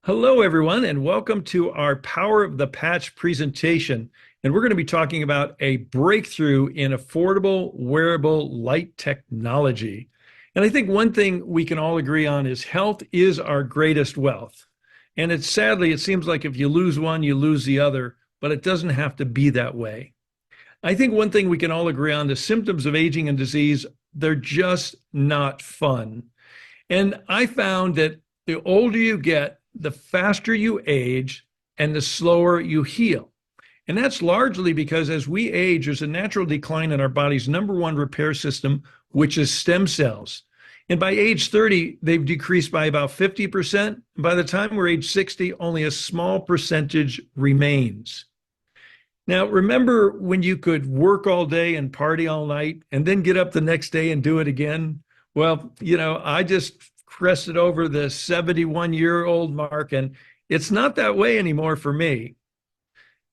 Hello, everyone, and welcome to our Power of the Patch presentation. And we're going to be talking about a breakthrough in affordable wearable light technology. And I think one thing we can all agree on is health is our greatest wealth. And it's sadly, it seems like if you lose one, you lose the other, but it doesn't have to be that way. I think one thing we can all agree on, the symptoms of aging and disease, they're just not fun. And I found that the older you get, the faster you age and the slower you heal. And that's largely because as we age, there's a natural decline in our body's number one repair system, which is stem cells. And by age 30, they've decreased by about 50%. By the time we're age 60, only a small percentage remains. Now, remember when you could work all day and party all night and then get up the next day and do it again? Well, I just crested over the 71-year-old mark, and it's not that way anymore for me.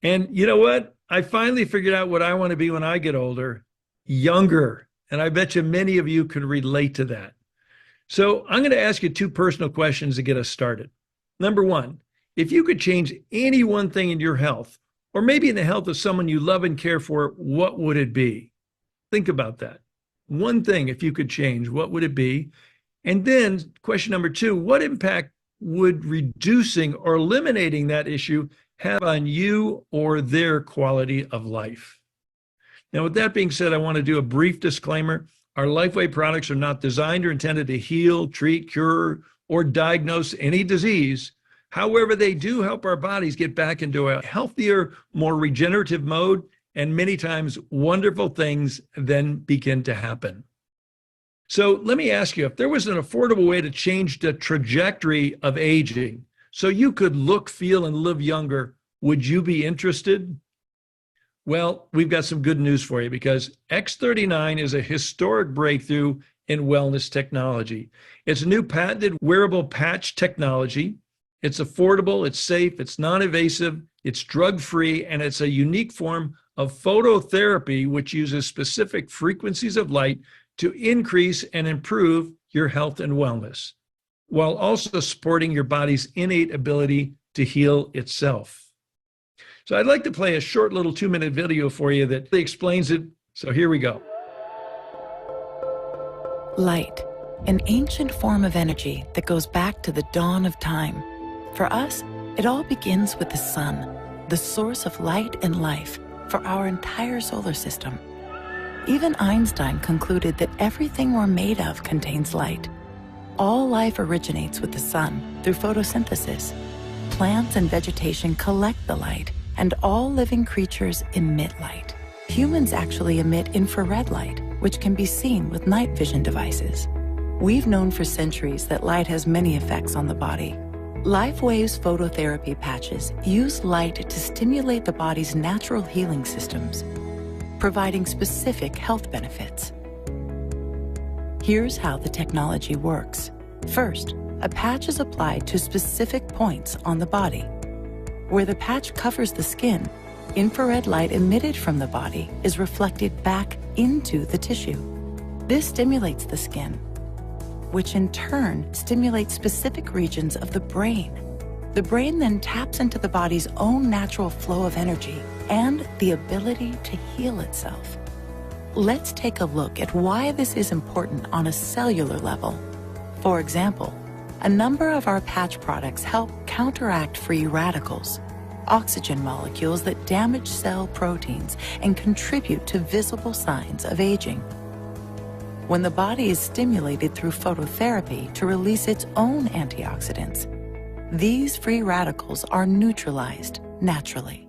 And you know what? I finally figured out what I want to be when I get older, younger. And I bet you many of you can relate to that. So I'm going to ask you two personal questions to get us started. Number one, if you could change any one thing in your health, or maybe in the health of someone you love and care for, what would it be? Think about that. One thing, if you could change, what would it be? And then question number two, what impact would reducing or eliminating that issue have on you or their quality of life? Now, with that being said, I want to do a brief disclaimer. Our LifeWave products are not designed or intended to heal, treat, cure, or diagnose any disease. However, they do help our bodies get back into a healthier, more regenerative mode, and many times wonderful things then begin to happen. So let me ask you, if there was an affordable way to change the trajectory of aging so you could look, feel, and live younger, would you be interested? Well, we've got some good news for you because X39 is a historic breakthrough in wellness technology. It's a new patented wearable patch technology. It's affordable, it's safe, it's non-invasive, it's drug-free, and it's a unique form of phototherapy which uses specific frequencies of light to increase and improve your health and wellness, while also supporting your body's innate ability to heal itself. So I'd like to play a short little 2-minute video for you that explains it. So here we go. Light, an ancient form of energy that goes back to the dawn of time. For us, it all begins with the sun, the source of light and life for our entire solar system. Even Einstein concluded that everything we're made of contains light. All life originates with the sun through photosynthesis. Plants and vegetation collect the light, and all living creatures emit light. Humans actually emit infrared light, which can be seen with night vision devices. We've known for centuries that light has many effects on the body. LifeWave's phototherapy patches use light to stimulate the body's natural healing systems, providing specific health benefits. Here's how the technology works. First, a patch is applied to specific points on the body. Where the patch covers the skin, infrared light emitted from the body is reflected back into the tissue. This stimulates the skin, which in turn stimulates specific regions of the brain. The brain then taps into the body's own natural flow of energy and the ability to heal itself. Let's take a look at why this is important on a cellular level. For example, a number of our patch products help counteract free radicals, oxygen molecules that damage cell proteins and contribute to visible signs of aging. When the body is stimulated through phototherapy to release its own antioxidants, these free radicals are neutralized naturally.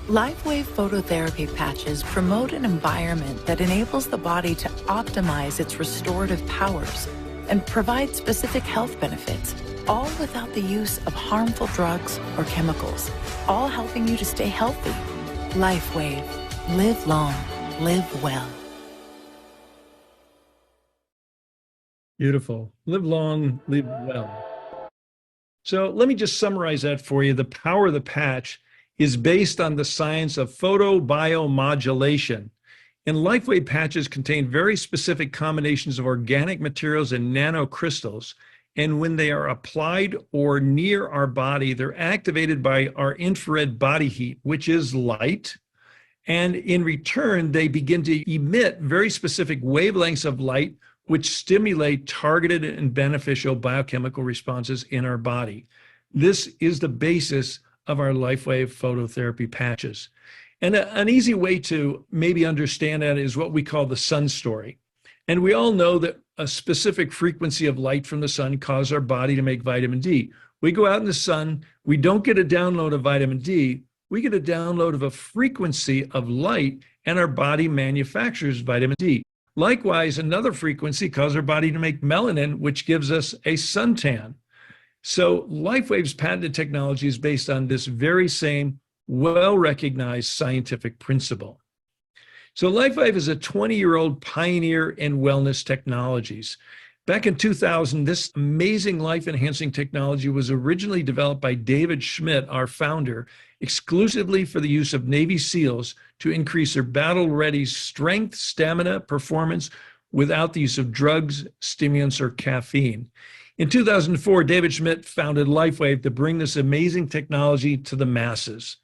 LifeWave phototherapy patches promote an environment that enables the body to optimize its restorative powers and provide specific health benefits, all without the use of harmful drugs or chemicals, all helping you to stay healthy. LifeWave. Live long, live well. Beautiful. Live long, live well. So let me just summarize that for you. The power of the patch is based on the science of photobiomodulation. And LifeWave patches contain very specific combinations of organic materials and nanocrystals, And when they are applied or near our body, they're activated by our infrared body heat, which is light. And in return, they begin to emit very specific wavelengths of light, which stimulate targeted and beneficial biochemical responses in our body. This is the basis of our LifeWave phototherapy patches. And an easy way to maybe understand that is what we call the sun story. And we all know that a specific frequency of light from the sun causes our body to make vitamin D. We go out in the sun, we don't get a download of vitamin D, we get a download of a frequency of light, and our body manufactures vitamin D. Likewise, another frequency causes our body to make melanin, which gives us a suntan. So LifeWave's patented technology is based on this very same well-recognized scientific principle. So LifeWave is a 20-year-old pioneer in wellness technologies. Back in 2000, this amazing life-enhancing technology was originally developed by David Schmidt, our founder, exclusively for the use of Navy SEALs to increase their battle-ready strength, stamina, performance without the use of drugs, stimulants, or caffeine. In 2004, David Schmidt founded LifeWave to bring this amazing technology to the masses.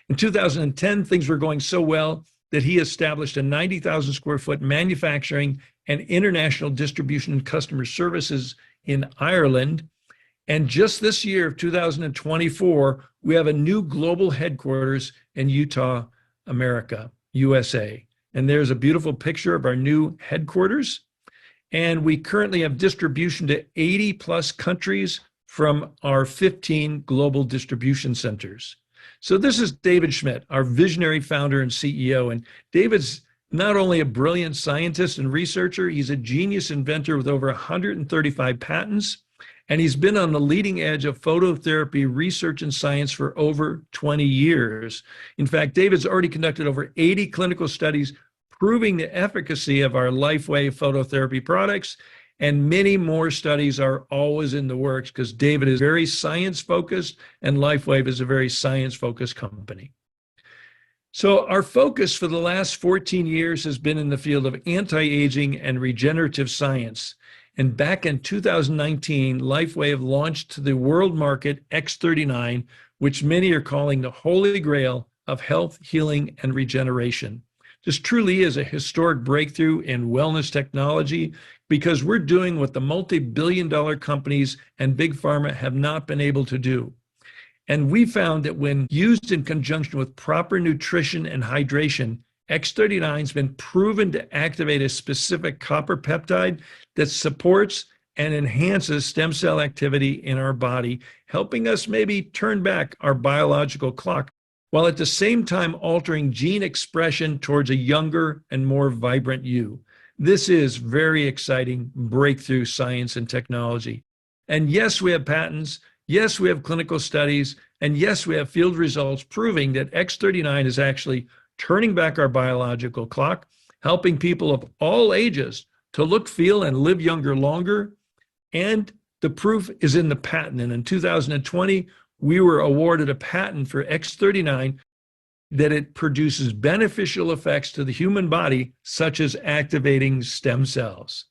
In 2010, things were going so well that he established a 90,000 square foot manufacturing and international distribution and customer services in Ireland. And just this year of 2024, we have a new global headquarters in Utah, America, USA. And there's a beautiful picture of our new headquarters. And we currently have distribution to 80 plus countries from our 15 global distribution centers. So this is David Schmidt, our visionary founder and CEO. And David's not only a brilliant scientist and researcher, he's a genius inventor with over 135 patents. And he's been on the leading edge of phototherapy research and science for over 20 years. In fact, David's already conducted over 80 clinical studies proving the efficacy of our LifeWave phototherapy products. And many more studies are always in the works because David is very science-focused and LifeWave is a very science-focused company. So our focus for the last 14 years has been in the field of anti-aging and regenerative science. And back in 2019, LifeWave launched to the world market X39, which many are calling the holy grail of health, healing, and regeneration. This truly is a historic breakthrough in wellness technology because we're doing what the multi-billion-dollar companies and big pharma have not been able to do. And we found that when used in conjunction with proper nutrition and hydration, X39 has been proven to activate a specific copper peptide that supports and enhances stem cell activity in our body, helping us maybe turn back our biological clock, while at the same time altering gene expression towards a younger and more vibrant you. This is very exciting breakthrough science and technology. And yes, we have patents. Yes, we have clinical studies. And yes, we have field results proving that X39 is actually turning back our biological clock, helping people of all ages to look, feel, and live younger longer. And the proof is in the patent. And in 2020, we were awarded a patent for X39 that it produces beneficial effects to the human body, such as activating stem cells.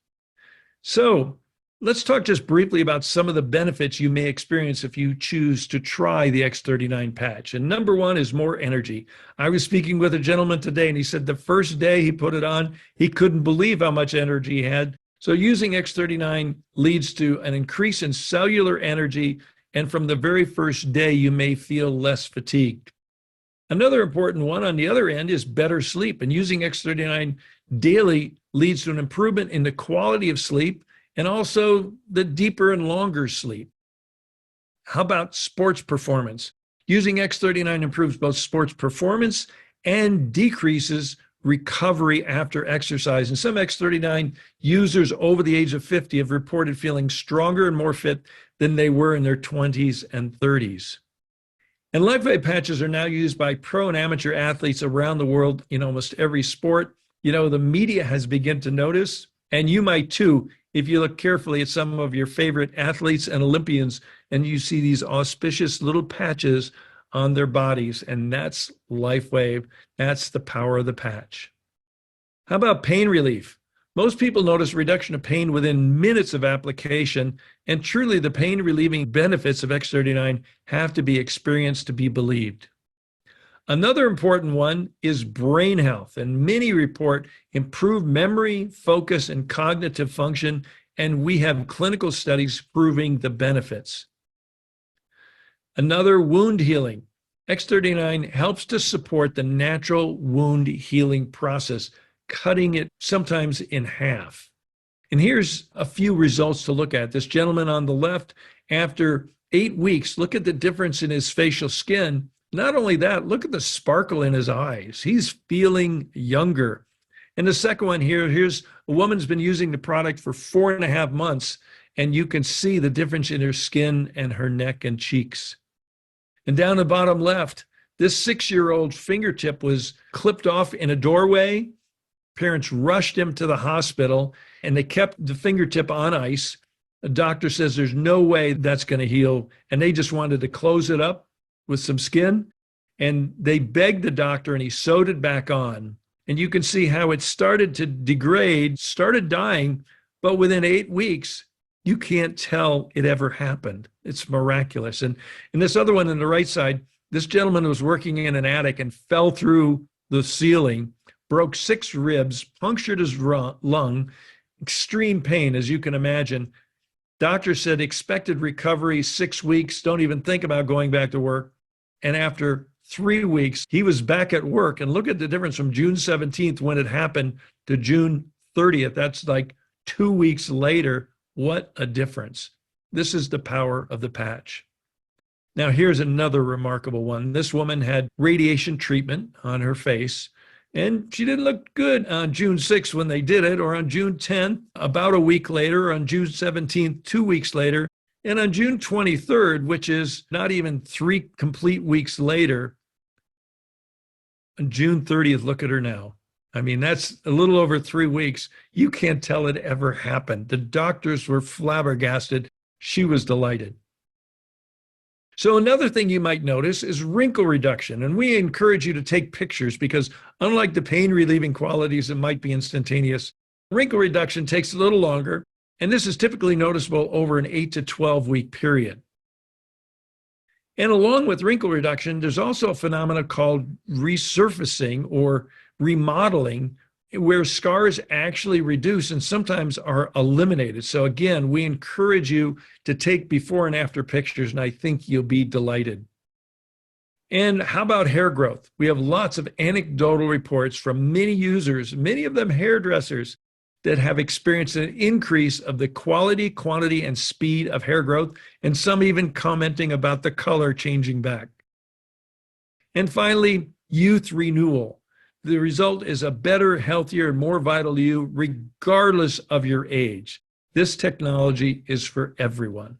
So let's talk just briefly about some of the benefits you may experience if you choose to try the X39 patch. And number one is more energy. I was speaking with a gentleman today, and he said the first day he put it on, he couldn't believe how much energy he had. So using X39 leads to an increase in cellular energy, and from the very first day, you may feel less fatigued. Another important one on the other end is better sleep, and using X39 daily leads to an improvement in the quality of sleep and also the deeper and longer sleep. How about sports performance? Using X39 improves both sports performance and decreases recovery after exercise. And some X39 users over the age of 50 have reported feeling stronger and more fit than they were in their 20s and 30s. And LifeWave patches are now used by pro and amateur athletes around the world in almost every sport. You know, the media has begun to notice, and you might too, if you look carefully at some of your favorite athletes and Olympians, and you see these auspicious little patches on their bodies, and that's LifeWave. That's the power of the patch. How about pain relief? Most people notice reduction of pain within minutes of application, And truly, the pain relieving benefits of X39 have to be experienced to be believed. Another important one is brain health, and many report improved memory, focus, and cognitive function, and we have clinical studies proving the benefits. Another, wound healing. X39 helps to support the natural wound healing process, cutting it sometimes in half. And here's a few results to look at. This gentleman on the left, after 8 weeks, look at the difference in his facial skin. Not only that, look at the sparkle in his eyes. He's feeling younger. And the second one here, here's a woman's been using the product for 4.5 months, and you can see the difference in her skin and her neck and cheeks. And down the bottom left, this 6-year-old fingertip was clipped off in a doorway. Parents rushed him to the hospital, and they kept the fingertip on ice. The doctor says there's no way that's going to heal, and they just wanted to close it up with some skin. And they begged the doctor, and he sewed it back on. And you can see how it started to degrade, started dying, but within 8 weeks, you can't tell it ever happened. It's miraculous. And this other one on the right side, this gentleman was working in an attic and fell through the ceiling, broke 6 ribs, punctured his lung, extreme pain, as you can imagine. Doctor said expected recovery 6 weeks, don't even think about going back to work. And after 3 weeks, he was back at work. And look at the difference from June 17th when it happened to June 30th. That's like 2 weeks later. What a difference. This is the power of the patch. Now, here's another remarkable one. This woman had radiation treatment on her face, and she didn't look good on June 6th when they did it, or on June 10th, about a week later, or on June 17th, 2 weeks later, and on June 23rd, which is not even 3 complete weeks later, on June 30th, look at her now. I mean, that's a little over 3 weeks. You can't tell it ever happened. The doctors were flabbergasted. She was delighted. So another thing you might notice is wrinkle reduction. And we encourage you to take pictures because unlike the pain relieving qualities that might be instantaneous, wrinkle reduction takes a little longer. And this is typically noticeable over an 8 to 12 week period. And along with wrinkle reduction, there's also a phenomenon called resurfacing or remodeling, where scars actually reduce and sometimes are eliminated. So again, we encourage you to take before and after pictures, and I think you'll be delighted. And how about hair growth? We have lots of anecdotal reports from many users, many of them hairdressers, that have experienced an increase of the quality, quantity, and speed of hair growth, and some even commenting about the color changing back. And finally, youth renewal. The result is a better, healthier, and more vital you, regardless of your age. This technology is for everyone.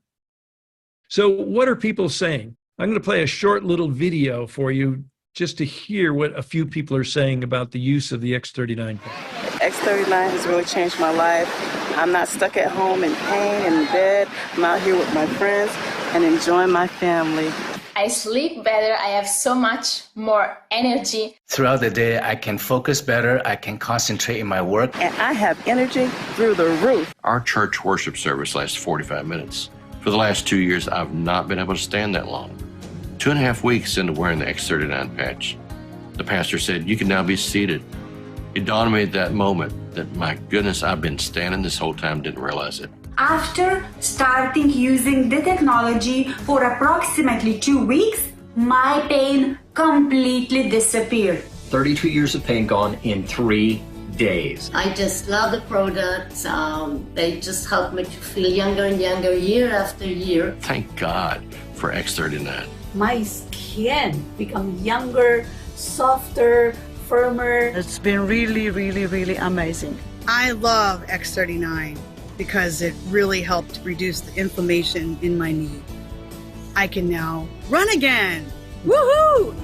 So what are people saying? I'm going to play a short little video for you just to hear what a few people are saying about the use of the X39 patch. X39 has really changed my life. I'm not stuck at home in pain and in bed. I'm out here with my friends and enjoying my family. I sleep better. I have so much more energy. Throughout the day, I can focus better. I can concentrate in my work. And I have energy through the roof. Our church worship service lasts 45 minutes. For the last 2 years, I've not been able to stand that long. 2.5 weeks into wearing the X39 patch, the pastor said, "You can now be seated." It dawned on me at that moment that, my goodness, I've been standing this whole time, didn't realize it. After starting using the technology for approximately 2 weeks, my pain completely disappeared. 32 years of pain gone in 3 days. I just love the products. They just help me to feel younger and younger year after year. Thank God for X39. My skin become younger, softer, firmer. It's been really amazing. I love X39 because it really helped reduce the inflammation in my knee. I can now run again. Woohoo!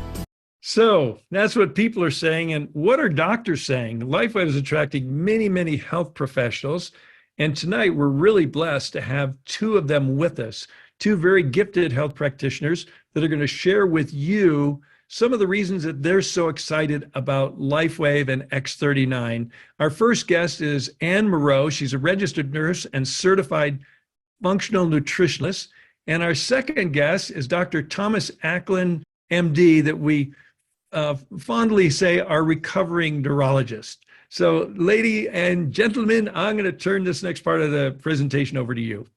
So that's what people are saying. And what are doctors saying? LifeWave is attracting many health professionals. And tonight we're really blessed to have 2 of them with us, 2 very gifted health practitioners that are going to share with you some of the reasons that they're so excited about LifeWave and X39. Our first guest is Anne Moreau. She's a registered nurse and certified functional nutritionist. And our second guest is Dr. Thomas Acklin, MD, that we fondly say our recovering neurologist. So, lady and gentlemen, I'm going to turn this next part of the presentation over to you.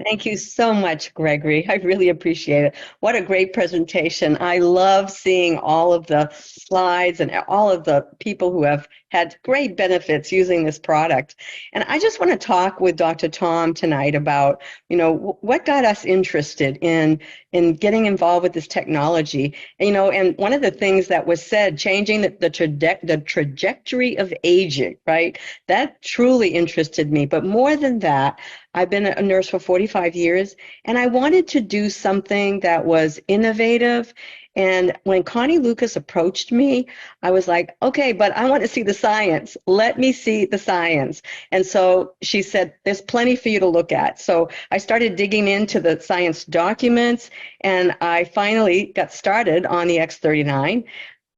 Thank you so much, Gregory. I really appreciate it. What a great presentation. I love seeing all of the slides and all of the people who have had great benefits using this product. And I just want to talk with Dr. Tom tonight about, what got us interested in getting involved with this technology. And one of the things that was said, changing the trajectory of aging, right? That truly interested me. But more than that, I've been a nurse for 45 years, and I wanted to do something that was innovative. And when Connie Lucas approached me, I was like, okay, but I want to see the science. Let me see the science. And so she said, there's plenty for you to look at. So I started digging into the science documents, and I finally got started on the X39.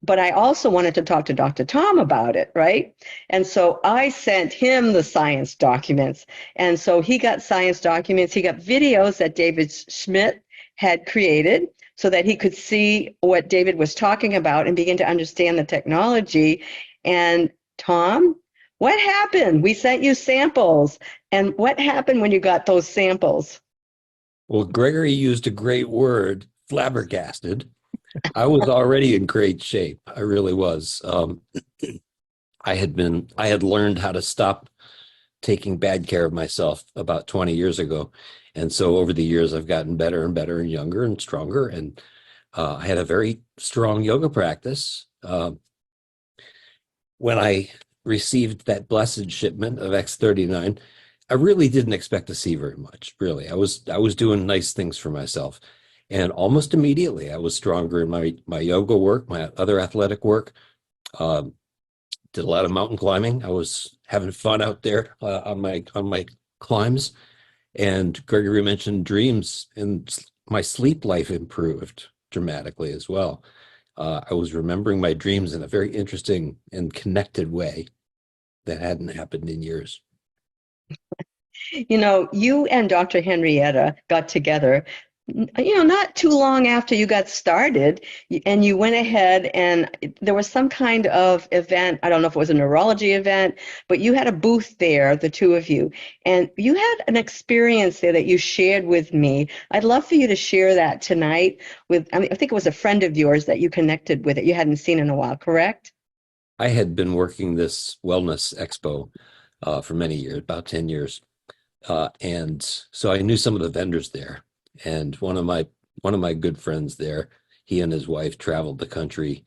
But I also wanted to talk to Dr. Tom about it, right? And so I sent him the science documents. And so he got science documents. He got videos that David Schmidt had created so that he could see what David was talking about and begin to understand the technology. And Tom, what happened? We sent you samples. And what happened when you got those samples? Well, Gregory used a great word, flabbergasted. I was already in great shape. I really was. I had learned how to stop taking bad care of myself about 20 years ago. And so over the years, I've gotten better and better and younger and stronger. And I had a very strong yoga practice. When I received that blessed shipment of X39, I really didn't expect to see very much, really. I was doing nice things for myself. And almost immediately, I was stronger in my yoga work, my other athletic work. Did a lot of mountain climbing. I was having fun out there on my climbs. And Gregory mentioned dreams, and my sleep life improved dramatically as well. I was remembering my dreams in a very interesting and connected way that hadn't happened in years. You and Dr. Henrietta got together, not too long after you got started, and you went ahead and there was some kind of event. I don't know if it was a neurology event, but you had a booth there, the two of you, and you had an experience there that you shared with me. I'd love for you to share that tonight I think it was a friend of yours that you connected with that you hadn't seen in a while, correct? I had been working this wellness expo for many years, about 10 years. And so I knew some of the vendors there. And one of my good friends there, he and his wife traveled the country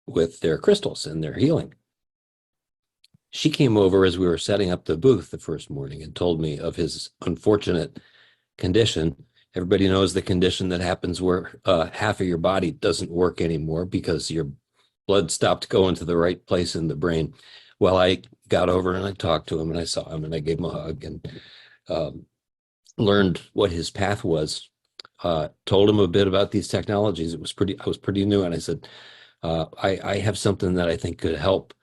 with their crystals and their healing. She came over as we were setting up the booth the first morning and told me of his unfortunate condition. Everybody knows the condition that happens where half of your body doesn't work anymore because your blood stopped going to the right place in the brain. Well, I got over and I talked to him and I saw him and I gave him a hug and learned what his path was, told him a bit about these technologies. I was pretty new. And I said, I have something that I think could help,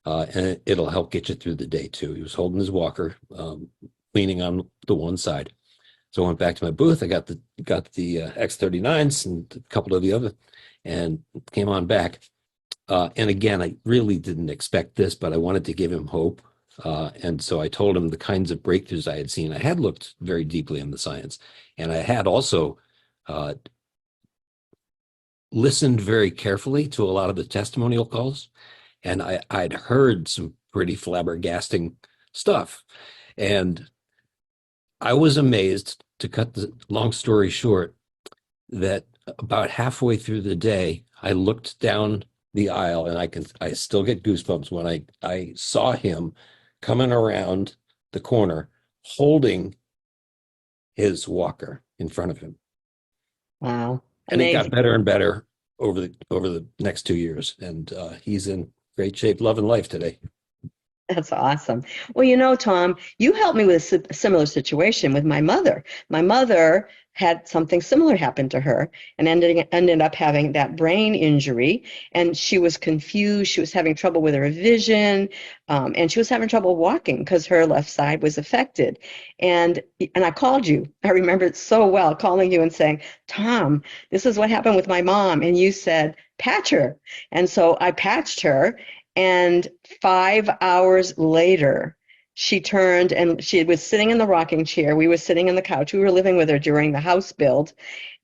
and it'll help get you through the day too. He was holding his walker, leaning on the one side. So I went back to my booth. I got the X39s and a couple of the other, and came on back. And again, I really didn't expect this, but I wanted to give him hope. And so I told him the kinds of breakthroughs I had seen. I had looked very deeply in the science, and I had also listened very carefully to a lot of the testimonial calls, and I'd heard some pretty flabbergasting stuff. And I was amazed, to cut the long story short, that about halfway through the day, I looked down the aisle, and I still get goosebumps when I saw him coming around the corner holding his walker in front of him. Wow. And it got better and better over the next 2 years. And he's in great shape, loving life today. That's awesome. Well, you know, Tom, you helped me with a similar situation with my mother. My mother had something similar happen to her and ended up having that brain injury. And she was confused. She was having trouble with her vision, and she was having trouble walking because her left side was affected. And I called you. I remember it so well, calling you and saying, Tom, this is what happened with my mom. And you said, patch her. And so I patched her. And 5 hours later, she turned and she was sitting in the rocking chair. We were sitting on the couch. We were living with her during the house build.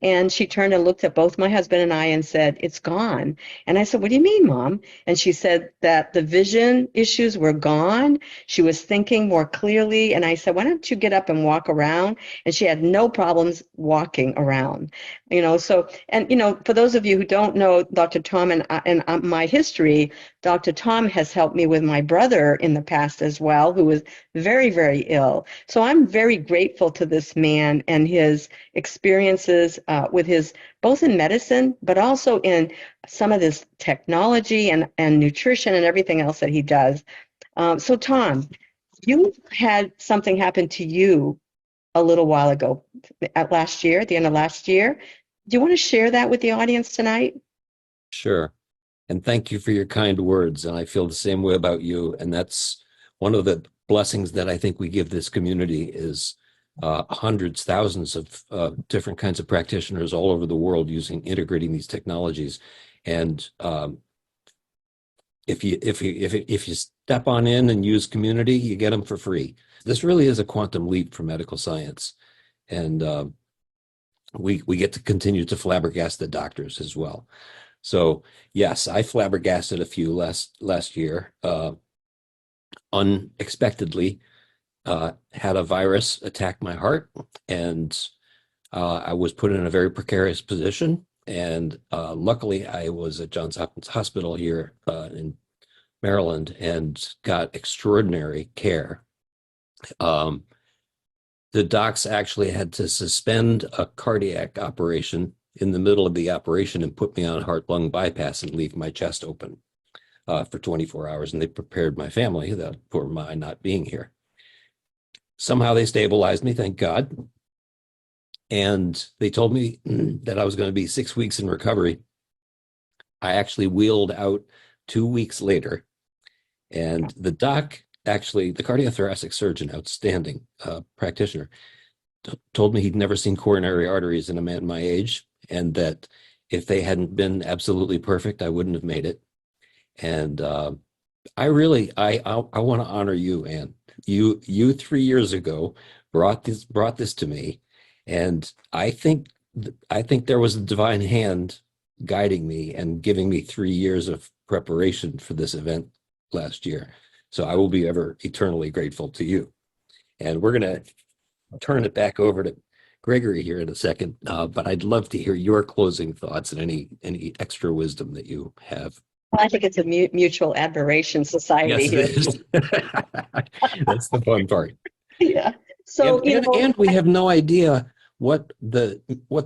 And she turned and looked at both my husband and I and said, it's gone. And I said, what do you mean, Mom? And she said that the vision issues were gone. She was thinking more clearly. And I said, why don't you get up and walk around? And she had no problems walking around. You know, so, and, you know, for those of you who don't know Dr. Tom and my history, Dr. Tom has helped me with my brother in the past as well, who was very, very ill. So I'm very grateful to this man and his experiences with his, both in medicine, but also in some of this technology and nutrition and everything else that he does. So Tom, you had something happen to you a little while ago, at the end of last year. Do you want to share that with the audience tonight? Sure. And thank you for your kind words. And I feel the same way about you. And that's one of the blessings that I think we give this community is hundreds, thousands of different kinds of practitioners all over the world integrating these technologies. And if you step on in and use community, you get them for free. This really is a quantum leap for medical science. And we get to continue to flabbergast the doctors as well. So yes, I flabbergasted a few last year, unexpectedly, had a virus attack my heart, and I was put in a very precarious position. And luckily, I was at Johns Hopkins Hospital here in Maryland and got extraordinary care. The docs actually had to suspend a cardiac operation in the middle of the operation and put me on heart-lung bypass and leave my chest open for 24 hours. And they prepared my family for my not being here. Somehow they stabilized me, thank God. And they told me that I was going to be 6 weeks in recovery. I actually wheeled out 2 weeks later. And the doc, actually, the cardiothoracic surgeon, outstanding practitioner, told me he'd never seen coronary arteries in a man my age, and that if they hadn't been absolutely perfect, I wouldn't have made it. And I want to honor you, Ann. You 3 years ago brought this to me, and I think there was a divine hand guiding me and giving me 3 years of preparation for this event last year. So I will be ever eternally grateful to you. And we're going to turn it back over to Gregory here in a second, but I'd love to hear your closing thoughts and any extra wisdom that you have. I think it's a mutual admiration society here. Yes, it is. That's the fun part. Yeah. So and we have no idea what the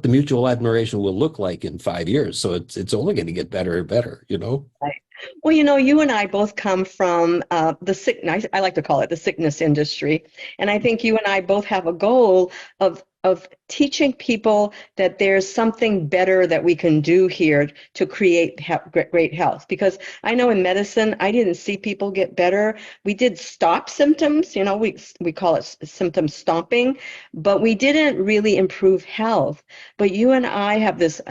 mutual admiration will look like in 5 years. So it's only going to get better and better, you know? Right. Well, you know, you and I both come from the sickness, I like to call it the sickness industry. And I think you and I both have a goal of teaching people that there's something better that we can do here to create great health. Because I know in medicine, I didn't see people get better. We did stop symptoms, you know, we call it symptom stopping, but we didn't really improve health. But you and I have this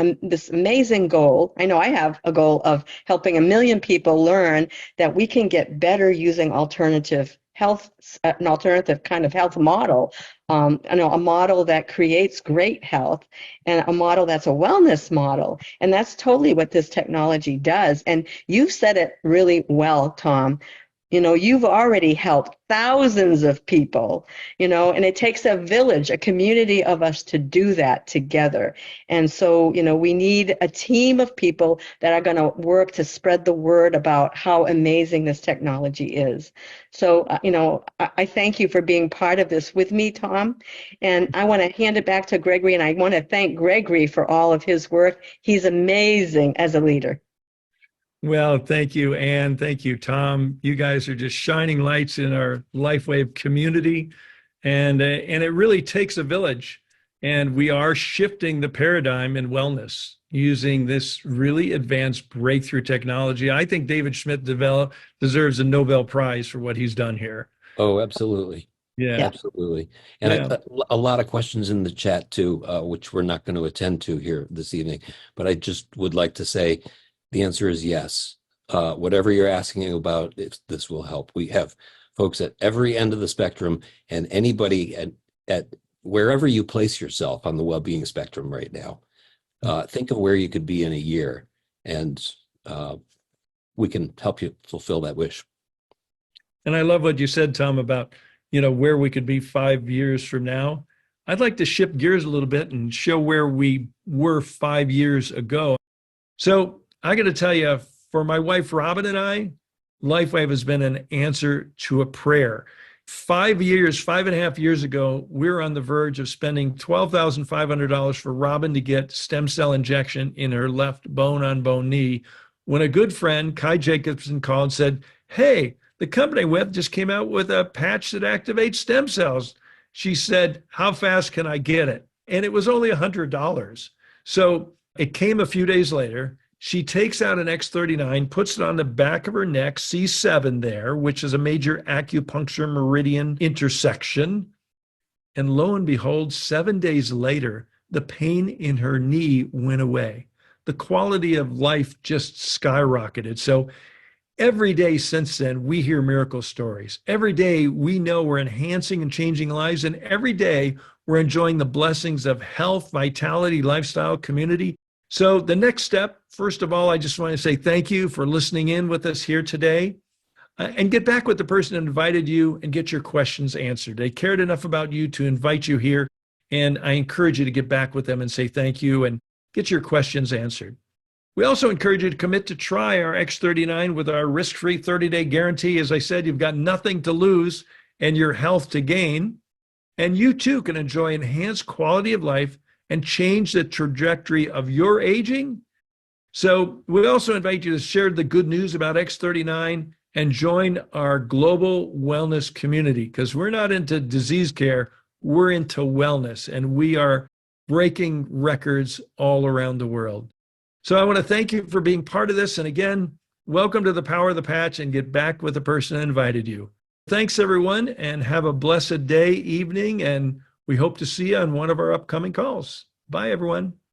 amazing goal. I know I have a goal of helping 1 million people learn that we can get better using alternative health, an alternative kind of health model, a model that creates great health and a model that's a wellness model. And that's totally what this technology does. And you've said it really well, Tom. You know, you've already helped thousands of people, you know, and it takes a village, a community of us to do that together. And so, you know, we need a team of people that are going to work to spread the word about how amazing this technology is. So, you know, I thank you for being part of this with me, Tom. And I want to hand it back to Gregory, and I want to thank Gregory for all of his work. He's amazing as a leader. Well, thank you, Anne. Thank you, Tom. You guys are just shining lights in our LifeWave community, and it really takes a village. And we are shifting the paradigm in wellness using this really advanced breakthrough technology. I think David Schmidt deserves a Nobel Prize for what he's done here. Oh, absolutely. Yeah. Absolutely. And Yeah. a lot of questions in the chat too, which we're not going to attend to here this evening. But I just would like to say the answer is yes. Whatever you're asking about, this will help. We have folks at every end of the spectrum, and anybody at wherever you place yourself on the well-being spectrum right now. Think of where you could be in a year, and we can help you fulfill that wish. And I love what you said, Tom, about, where we could be 5 years from now. I'd like to shift gears a little bit and show where we were 5 years ago. So I got to tell you, for my wife, Robin, and I, LifeWave has been an answer to a prayer. 5.5 years ago, we were on the verge of spending $12,500 for Robin to get stem cell injection in her left bone-on-bone knee, when a good friend, Kai Jacobson, called and said, "Hey, the company Web just came out with a patch that activates stem cells." She said, "How fast can I get it?" And it was only $100. So it came a few days later. She takes out an X39, puts it on the back of her neck, C7 there, which is a major acupuncture meridian intersection. And lo and behold, 7 days later, the pain in her knee went away. The quality of life just skyrocketed. So every day since then, we hear miracle stories. Every day we know we're enhancing and changing lives. And every day we're enjoying the blessings of health, vitality, lifestyle, community. So the next step, first of all, I just want to say thank you for listening in with us here today, and get back with the person that invited you and get your questions answered. They cared enough about you to invite you here, and I encourage you to get back with them and say thank you and get your questions answered. We also encourage you to commit to try our X39 with our risk-free 30-day guarantee. As I said, you've got nothing to lose and your health to gain, and you too can enjoy enhanced quality of life and change the trajectory of your aging. So we also invite you to share the good news about X39 and join our global wellness community, because we're not into disease care, we're into wellness, and we are breaking records all around the world. So I want to thank you for being part of this. And again, welcome to the Power of the Patch, and get back with the person that invited you. Thanks, everyone, and have a blessed day, evening, and we hope to see you on one of our upcoming calls. Bye, everyone.